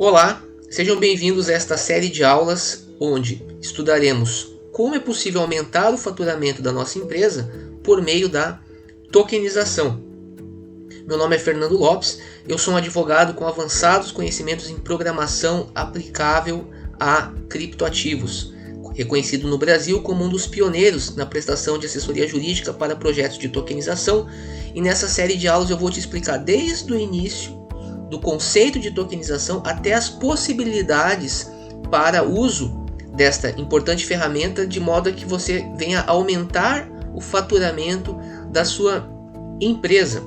Olá, sejam bem-vindos a esta série de aulas onde estudaremos como é possível aumentar o faturamento da nossa empresa por meio da tokenização. Meu nome é Fernando Lopes, eu sou um advogado com avançados conhecimentos em programação aplicável a criptoativos, reconhecido no Brasil como um dos pioneiros na prestação de assessoria jurídica para projetos de tokenização, e nessa série de aulas eu vou te explicar desde o início do conceito de tokenização até as possibilidades para uso desta importante ferramenta, de modo que você venha aumentar o faturamento da sua empresa.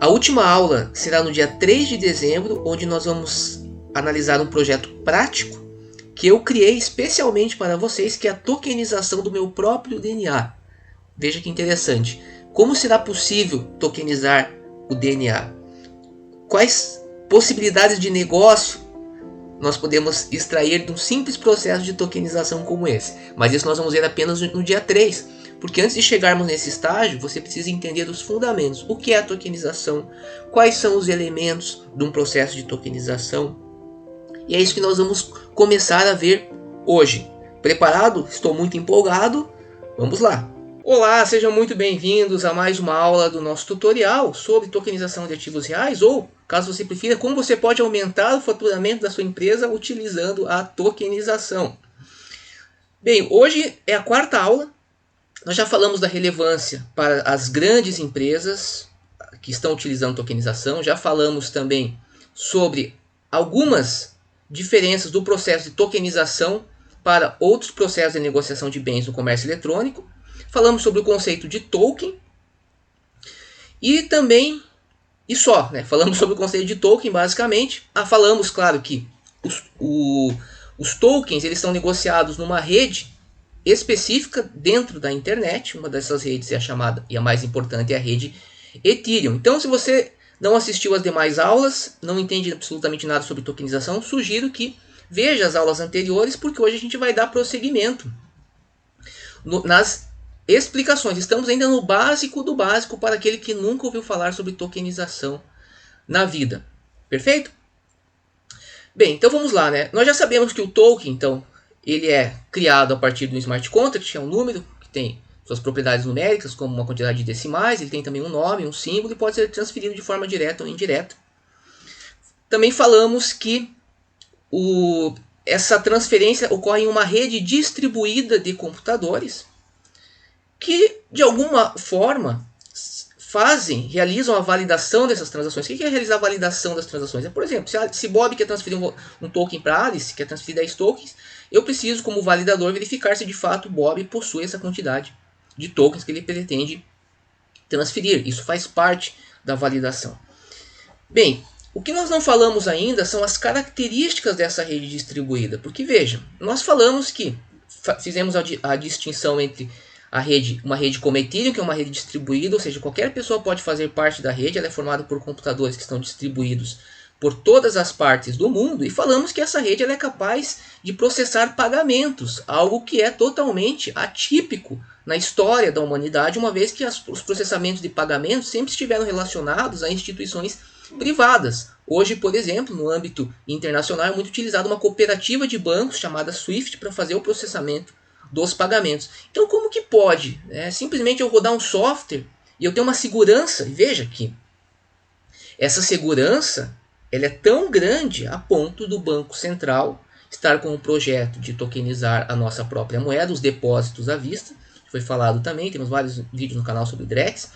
A última aula será no dia 3 de dezembro, onde nós vamos analisar um projeto prático que eu criei especialmente para vocês, que é a tokenização do meu próprio DNA. Veja que interessante. Como será possível tokenizar o DNA? Quais possibilidades de negócio nós podemos extrair de um simples processo de tokenização como esse? Mas isso nós vamos ver apenas no dia 3, porque antes de chegarmos nesse estágio, você precisa entender os fundamentos. O que é a tokenização? Quais são os elementos de um processo de tokenização? E é isso que nós vamos começar a ver hoje. Preparado? Estou muito empolgado. Vamos lá! Olá, sejam muito bem-vindos a mais uma aula do nosso tutorial sobre tokenização de ativos reais, ou, caso você prefira, como você pode aumentar o faturamento da sua empresa utilizando a tokenização. Bem, hoje é a quarta aula. Nós já falamos da relevância para as grandes empresas que estão utilizando tokenização. Já falamos também sobre algumas diferenças do processo de tokenização para outros processos de negociação de bens no comércio eletrônico. Falamos sobre o conceito de token e também, falamos sobre o conceito de token basicamente. Falamos, claro, que os tokens eles são negociados numa rede específica dentro da internet. Uma dessas redes é a chamada, e a mais importante, é a rede Ethereum. Então, se você não assistiu às demais aulas, não entende absolutamente nada sobre tokenização, sugiro que veja as aulas anteriores, porque hoje a gente vai dar prosseguimento nas explicações. Estamos ainda no básico do básico para aquele que nunca ouviu falar sobre tokenização na vida. Perfeito? Bem, então vamos lá, né? Nós já sabemos que o token, então, ele é criado a partir de um smart contract, que é um número que tem suas propriedades numéricas, como uma quantidade de decimais. Ele tem também um nome, um símbolo, e pode ser transferido de forma direta ou indireta. Também falamos que essa transferência ocorre em uma rede distribuída de computadores, que de alguma forma realizam a validação dessas transações. O que é realizar a validação das transações? Por exemplo, se Bob quer transferir um token para Alice, quer transferir 10 tokens, eu preciso, como validador, verificar se de fato Bob possui essa quantidade de tokens que ele pretende transferir. Isso faz parte da validação. Bem, o que nós não falamos ainda são as características dessa rede distribuída. Porque vejam, nós falamos que fizemos a distinção entre uma rede como Ethereum, que é uma rede distribuída, ou seja, qualquer pessoa pode fazer parte da rede. Ela é formada por computadores que estão distribuídos por todas as partes do mundo, e falamos que essa rede ela é capaz de processar pagamentos, algo que é totalmente atípico na história da humanidade, uma vez que os processamentos de pagamentos sempre estiveram relacionados a instituições privadas. Hoje, por exemplo, no âmbito internacional é muito utilizada uma cooperativa de bancos chamada SWIFT para fazer o processamento dos pagamentos. Então, como que pode? Simplesmente eu rodar um software e eu ter uma segurança. E veja que essa segurança ela é tão grande a ponto do Banco Central estar com um projeto de tokenizar a nossa própria moeda, os depósitos à vista. Foi falado também, temos vários vídeos no canal sobre Drex.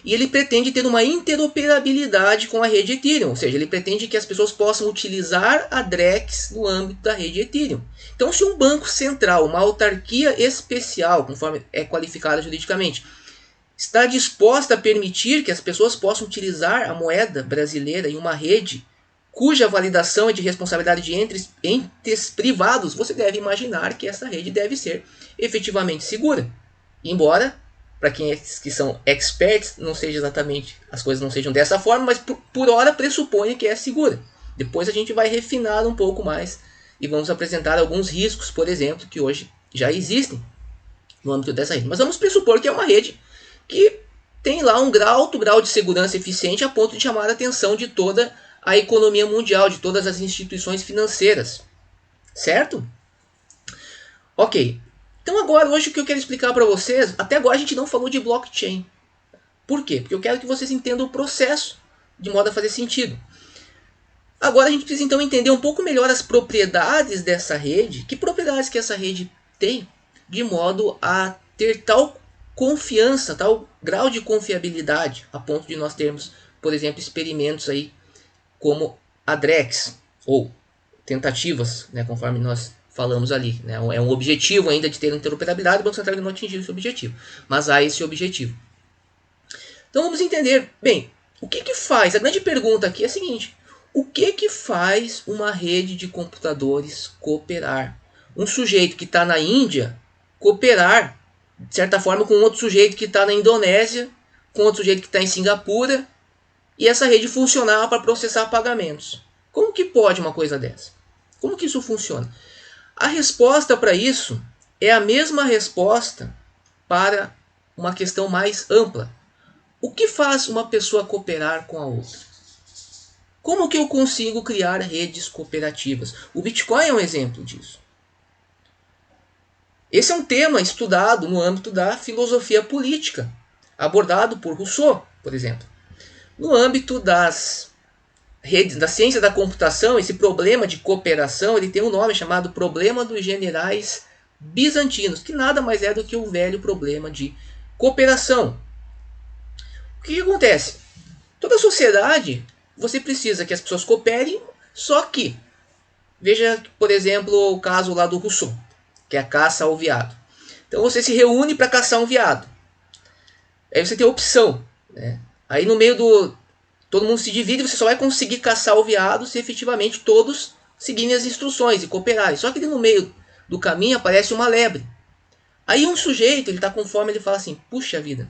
E ele pretende ter uma interoperabilidade com a rede Ethereum, ou seja, ele pretende que as pessoas possam utilizar a Drex no âmbito da rede Ethereum. Então, se um banco central, uma autarquia especial, conforme é qualificada juridicamente, está disposta a permitir que as pessoas possam utilizar a moeda brasileira em uma rede cuja validação é de responsabilidade de entes privados, você deve imaginar que essa rede deve ser efetivamente segura. Embora, para quem que são experts, não seja exatamente, as coisas não sejam dessa forma, mas por hora pressupõe que é segura. Depois a gente vai refinar um pouco mais e vamos apresentar alguns riscos, por exemplo, que hoje já existem no âmbito dessa rede. Mas vamos pressupor que é uma rede que tem lá um alto grau de segurança eficiente a ponto de chamar a atenção de toda a economia mundial, de todas as instituições financeiras. Certo? Ok. Então agora, hoje o que eu quero explicar para vocês, até agora a gente não falou de blockchain. Por quê? Porque eu quero que vocês entendam o processo, de modo a fazer sentido. Agora a gente precisa então entender um pouco melhor as propriedades dessa rede, que propriedades que essa rede tem, de modo a ter tal confiança, tal grau de confiabilidade, a ponto de nós termos, por exemplo, experimentos aí como a Drex, ou tentativas, né, conforme nós falamos ali. Né, é um objetivo ainda de ter interoperabilidade, o Banco Central não atingiu esse objetivo, mas há esse objetivo. Então vamos entender, bem, o que faz? A grande pergunta aqui é a seguinte: o que faz uma rede de computadores cooperar? Um sujeito que está na Índia cooperar, de certa forma, com outro sujeito que está na Indonésia, com outro sujeito que está em Singapura, e essa rede funcionar para processar pagamentos. Como que pode uma coisa dessa? Como que isso funciona? A resposta para isso é a mesma resposta para uma questão mais ampla. O que faz uma pessoa cooperar com a outra? Como que eu consigo criar redes cooperativas? O Bitcoin é um exemplo disso. Esse é um tema estudado no âmbito da filosofia política, abordado por Rousseau, por exemplo. No âmbito das redes, da ciência da computação, esse problema de cooperação ele tem um nome chamado problema dos generais bizantinos, que nada mais é do que o velho problema de cooperação. O que acontece? Toda sociedade, você precisa que as pessoas cooperem, só que, veja, por exemplo, o caso lá do Rousseau, que é a caça ao veado. Então você se reúne para caçar um veado. Aí você tem a opção, né? Aí no meio do... todo mundo se divide, você só vai conseguir caçar o veado se efetivamente todos seguirem as instruções e cooperarem. Só que no meio do caminho aparece uma lebre. Aí um sujeito, ele está com fome, ele fala assim: puxa vida,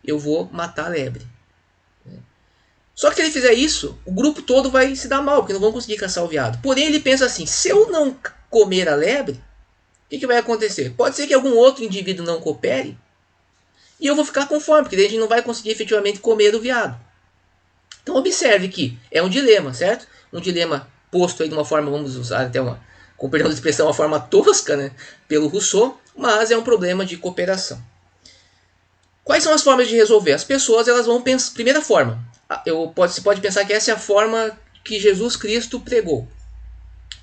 eu vou matar a lebre. Só que se ele fizer isso, o grupo todo vai se dar mal, porque não vão conseguir caçar o veado. Porém, ele pensa assim: se eu não comer a lebre, o que vai acontecer? Pode ser que algum outro indivíduo não coopere e eu vou ficar com fome, porque daí a gente não vai conseguir efetivamente comer o veado. Então observe que é um dilema, certo? Um dilema posto aí de uma forma, vamos usar até uma, com perdão de expressão, uma forma tosca, né, pelo Rousseau, mas é um problema de cooperação. Quais são as formas de resolver? As pessoas elas vão pensar. Primeira forma, você pode pensar que essa é a forma que Jesus Cristo pregou.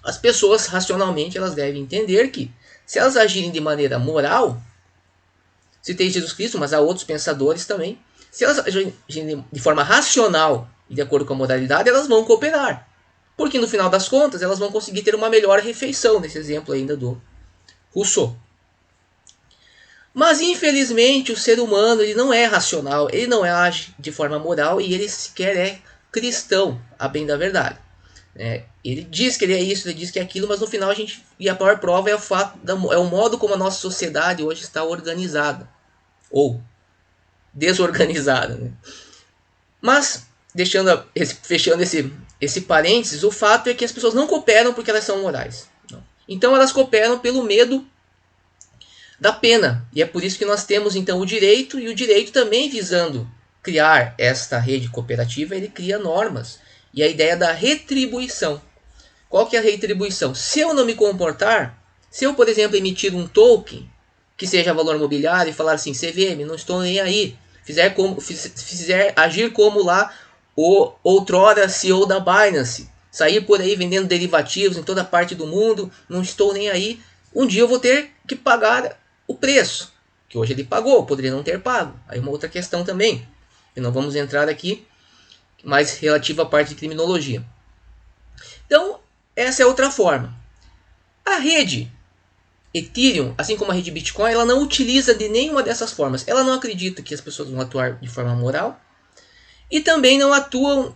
As pessoas racionalmente elas devem entender que se elas agirem de maneira moral, citei Jesus Cristo, mas há outros pensadores também, se elas agirem de forma racional e de acordo com a moralidade, elas vão cooperar. Porque no final das contas elas vão conseguir ter uma melhor refeição, nesse exemplo ainda do Rousseau. Mas infelizmente o ser humano ele não é racional, ele não age de forma moral e ele sequer é cristão, a bem da verdade. Ele diz que ele é isso, ele diz que é aquilo, mas no final a maior prova é o modo como a nossa sociedade hoje está organizada ou desorganizada. Né? Mas fechando esse parênteses, o fato é que as pessoas não cooperam porque elas são morais. Não. Então elas cooperam pelo medo da pena. E é por isso que nós temos então o direito, e o direito também visando criar esta rede cooperativa, ele cria normas. E a ideia da retribuição. Qual que é a retribuição? Se eu não me comportar, se eu, por exemplo, emitir um token que seja valor mobiliário e falar assim: CVM, não estou nem aí, fizer agir como lá o outrora CEO da Binance, sair por aí vendendo derivativos em toda parte do mundo, não estou nem aí, um dia eu vou ter que pagar o preço, que hoje ele pagou, poderia não ter pago. Aí uma outra questão também, que não vamos entrar aqui, mais relativa à parte de criminologia. Então, essa é outra forma. A rede Ethereum, assim como a rede Bitcoin, ela não utiliza de nenhuma dessas formas. Ela não acredita que as pessoas vão atuar de forma moral e também não atuam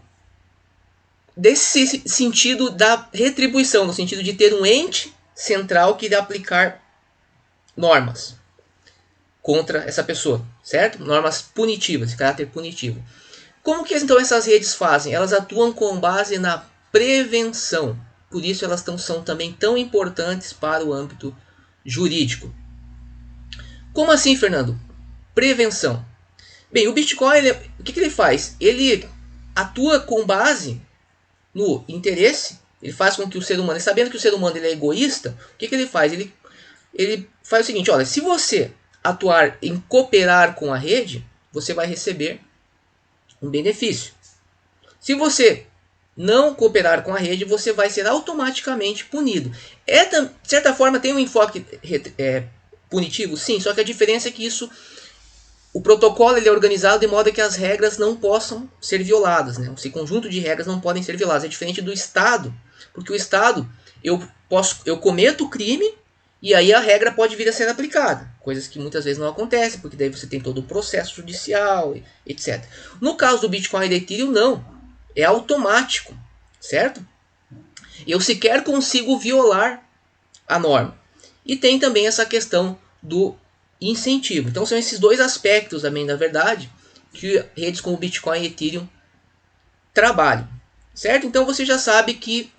desse sentido da retribuição, no sentido de ter um ente central que irá aplicar normas contra essa pessoa, certo? Normas punitivas, de caráter punitivo. Como que então essas redes fazem? Elas atuam com base na prevenção. Por isso elas são também tão importantes para o âmbito jurídico. Como assim, Fernando? Prevenção. Bem, o Bitcoin, o que ele faz? Ele atua com base no interesse, ele faz com que o ser humano, sabendo que o ser humano ele é egoísta, o que ele faz? Ele faz o seguinte, olha, se você atuar em cooperar com a rede, você vai receber um benefício. Se você não cooperar com a rede, você vai ser automaticamente punido. De certa forma, tem um enfoque punitivo, sim, só que a diferença é que o protocolo ele é organizado de modo que as regras não possam ser violadas. Né? Esse conjunto de regras não podem ser violadas. É diferente do Estado, porque o Estado, eu cometo o crime e aí a regra pode vir a ser aplicada. Coisas que muitas vezes não acontecem, porque daí você tem todo o processo judicial, etc. No caso do Bitcoin e do Ethereum, não. É automático, certo? Eu sequer consigo violar a norma. E tem também essa questão do incentivo. Então são esses dois aspectos também, na verdade, que redes como Bitcoin e Ethereum trabalham, certo? Então você já sabe que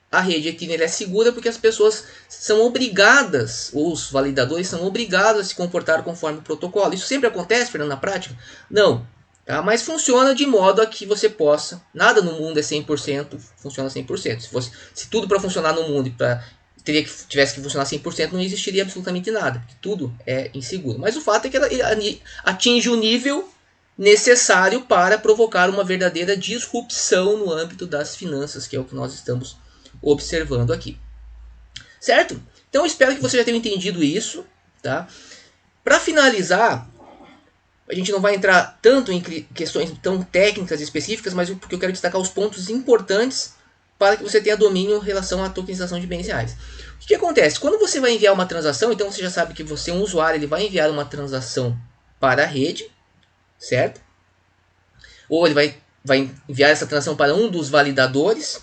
a rede Ethereum é segura porque as pessoas são obrigadas, ou os validadores são obrigados a se comportar conforme o protocolo. Isso sempre acontece, Fernando, na prática? Não. Tá? Mas funciona de modo a que você possa... Nada no mundo é 100%, funciona 100%. Se tudo para funcionar no mundo tivesse que funcionar 100%, não existiria absolutamente nada. Porque tudo é inseguro. Mas o fato é que ela atinge o nível necessário para provocar uma verdadeira disrupção no âmbito das finanças, que é o que nós estamos observando aqui. Certo? Então espero que você já tenha entendido isso. Tá? Para finalizar, a gente não vai entrar tanto em questões tão técnicas específicas, mas porque eu quero destacar os pontos importantes para que você tenha domínio em relação à tokenização de bens reais. O que acontece? Quando você vai enviar uma transação, então você já sabe que você é um usuário, ele vai enviar uma transação para a rede, certo? Ou ele vai enviar essa transação para um dos validadores.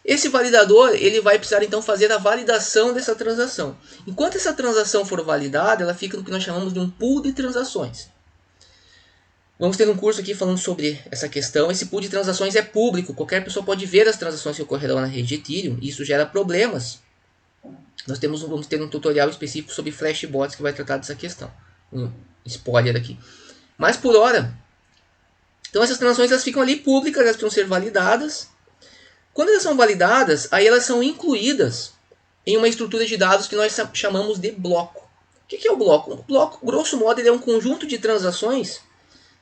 Esse validador ele vai precisar então fazer a validação dessa transação. Enquanto essa transação for validada, ela fica no que nós chamamos de um pool de transações. Vamos ter um curso aqui falando sobre essa questão. Esse pool de transações é público, qualquer pessoa pode ver as transações que ocorrerão na rede Ethereum, e isso gera problemas. Vamos ter um tutorial específico sobre flashbots que vai tratar dessa questão. Um spoiler aqui. Mas por hora, então essas transações elas ficam ali públicas, elas precisam ser validadas. Quando elas são validadas, aí elas são incluídas em uma estrutura de dados que nós chamamos de bloco. O que é o bloco? O bloco, grosso modo, ele é um conjunto de transações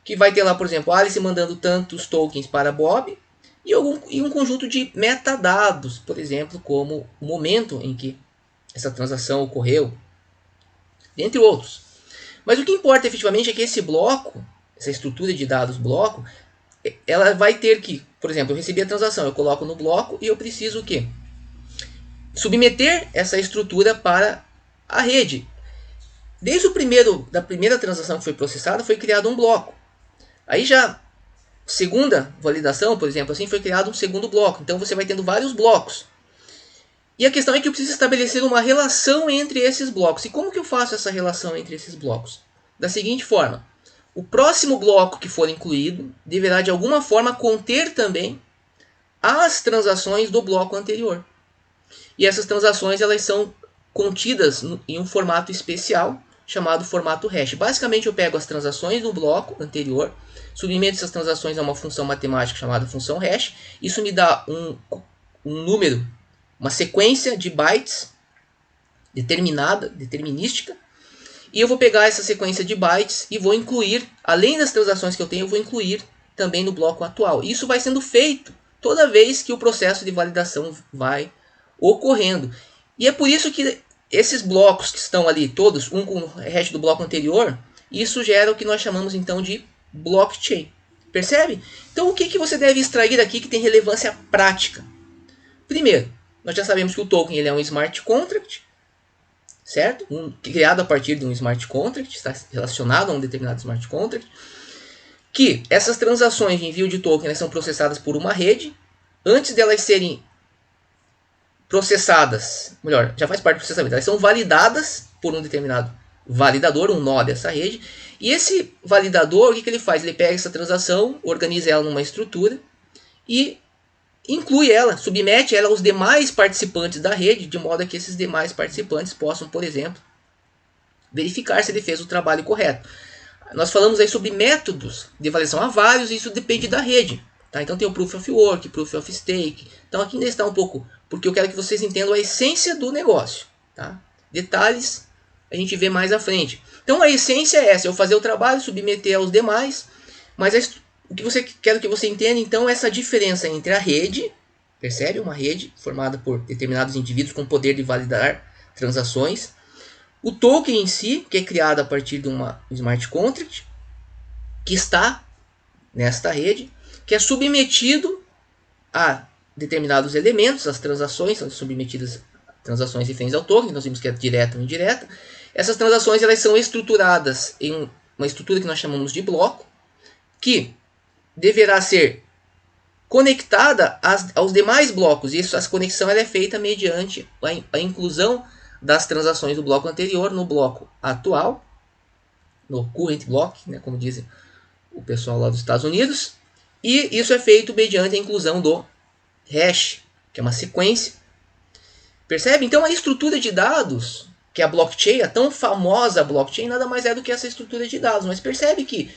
que vai ter lá, por exemplo, Alice mandando tantos tokens para Bob e um conjunto de metadados, por exemplo, como o momento em que essa transação ocorreu, entre outros. Mas o que importa efetivamente é que esse bloco, essa estrutura de dados bloco, ela vai ter que, por exemplo, eu recebi a transação, eu coloco no bloco e eu preciso o quê? Submeter essa estrutura para a rede. Desde da primeira transação que foi processada, foi criado um bloco. Aí já, segunda validação, por exemplo, assim, foi criado um segundo bloco. Então você vai tendo vários blocos. E a questão é que eu preciso estabelecer uma relação entre esses blocos. E como que eu faço essa relação entre esses blocos? Da seguinte forma. O próximo bloco que for incluído deverá de alguma forma conter também as transações do bloco anterior. E essas transações elas são contidas em um formato especial chamado formato hash. Basicamente eu pego as transações do bloco anterior, submeto essas transações a uma função matemática chamada função hash. Isso me dá um número, uma sequência de bytes determinística. E eu vou pegar essa sequência de bytes e vou incluir, além das transações que eu tenho, eu vou incluir também no bloco atual. Isso vai sendo feito toda vez que o processo de validação vai ocorrendo. E é por isso que esses blocos que estão ali todos, um com o hash do bloco anterior, isso gera o que nós chamamos então de blockchain. Percebe? Então o que você deve extrair aqui que tem relevância prática? Primeiro, nós já sabemos que o token ele é um smart contract, certo? Criado a partir de um smart contract, está relacionado a um determinado smart contract, que essas transações de envio de token elas são processadas por uma rede. Antes delas serem processadas, melhor, já faz parte do processamento, elas são validadas por um determinado validador, um nó dessa rede, e esse validador, o que ele faz? Ele pega essa transação, organiza ela numa estrutura e inclui ela, submete ela aos demais participantes da rede, de modo a que esses demais participantes possam, por exemplo, verificar se ele fez o trabalho correto. Nós falamos aí sobre métodos de validação, há vários, e isso depende da rede. Tá? Então tem o Proof of Work, Proof of Stake. Então aqui ainda está um pouco, porque eu quero que vocês entendam a essência do negócio. Tá? Detalhes a gente vê mais à frente. Então a essência é essa, eu fazer o trabalho, submeter aos demais, mas o que quero que você entenda então é essa diferença entre a rede, percebe? Uma rede formada por determinados indivíduos com poder de validar transações, o token em si, que é criado a partir de uma smart contract, que está nesta rede, que é submetido a determinados elementos, as transações são submetidas a transações referentes ao token, nós vimos que é direta ou indireta. Essas transações elas são estruturadas em uma estrutura que nós chamamos de bloco, que deverá ser conectada aos demais blocos, e essa conexão ela é feita mediante a inclusão das transações do bloco anterior no bloco atual, no current block, né, como dizem o pessoal lá dos Estados Unidos, e isso é feito mediante a inclusão do hash, que é uma sequência. Percebe? Então a estrutura de dados, que é a blockchain, a tão famosa blockchain, nada mais é do que essa estrutura de dados. Mas percebe que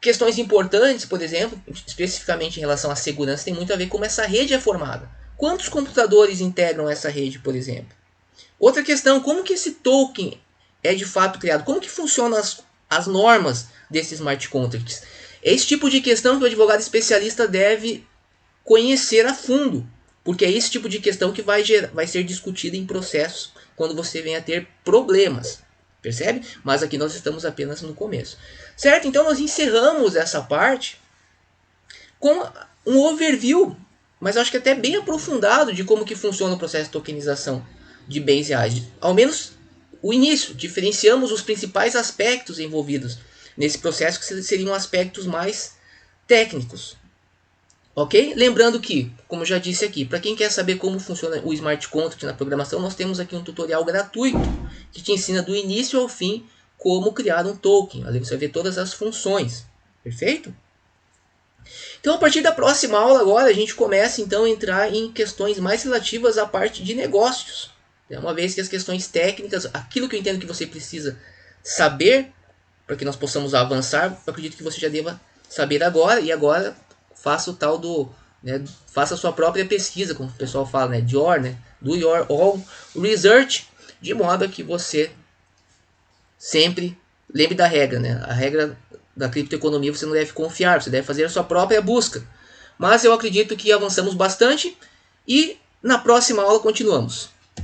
questões importantes, por exemplo, especificamente em relação à segurança, tem muito a ver com como essa rede é formada. Quantos computadores integram essa rede, por exemplo? Outra questão, como que esse token é de fato criado? Como que funcionam as normas desses smart contracts? É esse tipo de questão que o advogado especialista deve conhecer a fundo, porque é esse tipo de questão que vai ser discutida em processos quando você vem a ter problemas, percebe? Mas aqui nós estamos apenas no começo, certo? Então nós encerramos essa parte com um overview, mas eu acho que até bem aprofundado de como que funciona o processo de tokenização de bens reais, ao menos o início. Diferenciamos os principais aspectos envolvidos nesse processo, que seriam aspectos mais técnicos. Ok? Lembrando que, como eu já disse aqui, para quem quer saber como funciona o Smart Contract na programação, nós temos aqui um tutorial gratuito que te ensina do início ao fim como criar um token. Ali você vai ver todas as funções. Perfeito? Então, a partir da próxima aula agora, a gente começa então a entrar em questões mais relativas à parte de negócios. Uma vez que as questões técnicas, aquilo que eu entendo que você precisa saber para que nós possamos avançar, eu acredito que você já deva saber agora, e agora faça o tal do, né, faça a sua própria pesquisa, como o pessoal fala, né, do your own research, de modo que você sempre lembre da regra, né? A regra da criptoeconomia você não deve confiar, você deve fazer a sua própria busca. Mas eu acredito que avançamos bastante e na próxima aula continuamos.